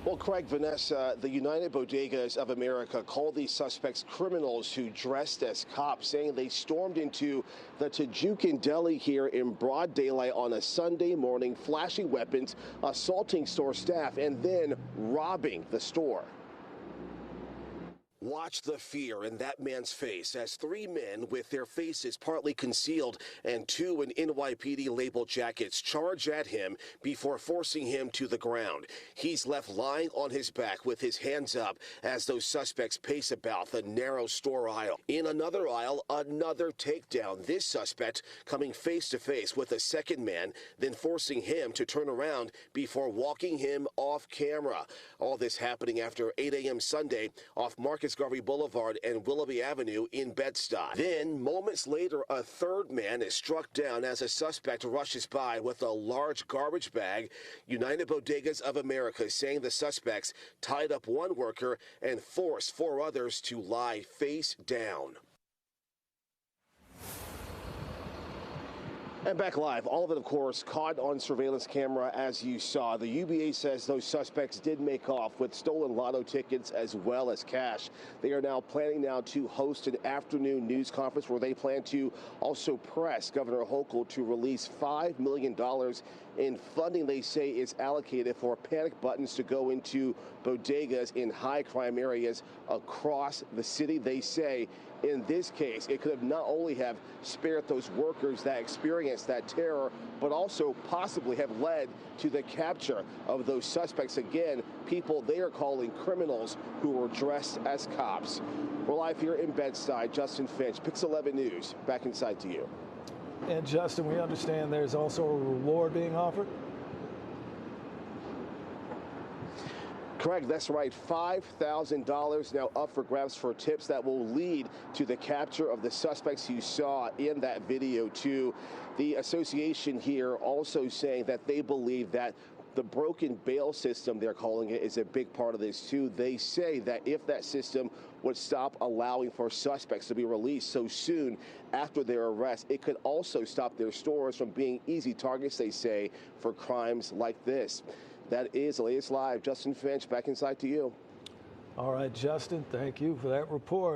Well, Craig, Vanessa, the United Bodegas of America called these suspects criminals who dressed as cops, saying they stormed into the Tajukan Deli here in broad daylight on a Sunday morning, flashing weapons, assaulting store staff, and then robbing the store. Watch the fear in that man's face as three men with their faces partly concealed and two in NYPD labeled jackets charge at him before forcing him to the ground. He's left lying on his back with his hands up as those suspects pace about the narrow store aisle. In another aisle, another takedown. This suspect coming face to face with a second man, then forcing him to turn around before walking him off camera. All this happening after 8 a.m. Sunday off Marcus Garvey Boulevard and Willoughby Avenue in Bed-Stuy. Then, moments later, a third man is struck down as a suspect rushes by with a large garbage bag. United Bodegas of America saying the suspects tied up one worker and forced four others to lie face down. And back live, all of it, of course, caught on surveillance camera as you saw. The UBA says those suspects did make off with stolen lotto tickets as well as cash. They are now planning to host an afternoon news conference where they plan to also press Governor Hochul to release $5 million in funding they say is allocated for panic buttons to go into bodegas in high crime areas across the city. They say in this case, it could have not only have spared those workers that experienced that terror, but also possibly have led to the capture of those suspects. Again, people they are calling criminals who were dressed as cops. We're live here in Bed-Stuy. Justin Finch, Pix 11 News, back inside to you. And Justin, we understand there's also a reward being offered? Correct, that's right. $5,000 now up for grabs for tips that will lead to the capture of the suspects you saw in that video too. The association here also saying that they believe that the broken bail system, they're calling it, is a big part of this too. They say that if that system would stop allowing for suspects to be released so soon after their arrest, it could also stop their stores from being easy targets, they say, for crimes like this. That is the latest live. Justin Finch, back inside to you. All right, Justin, thank you for that report.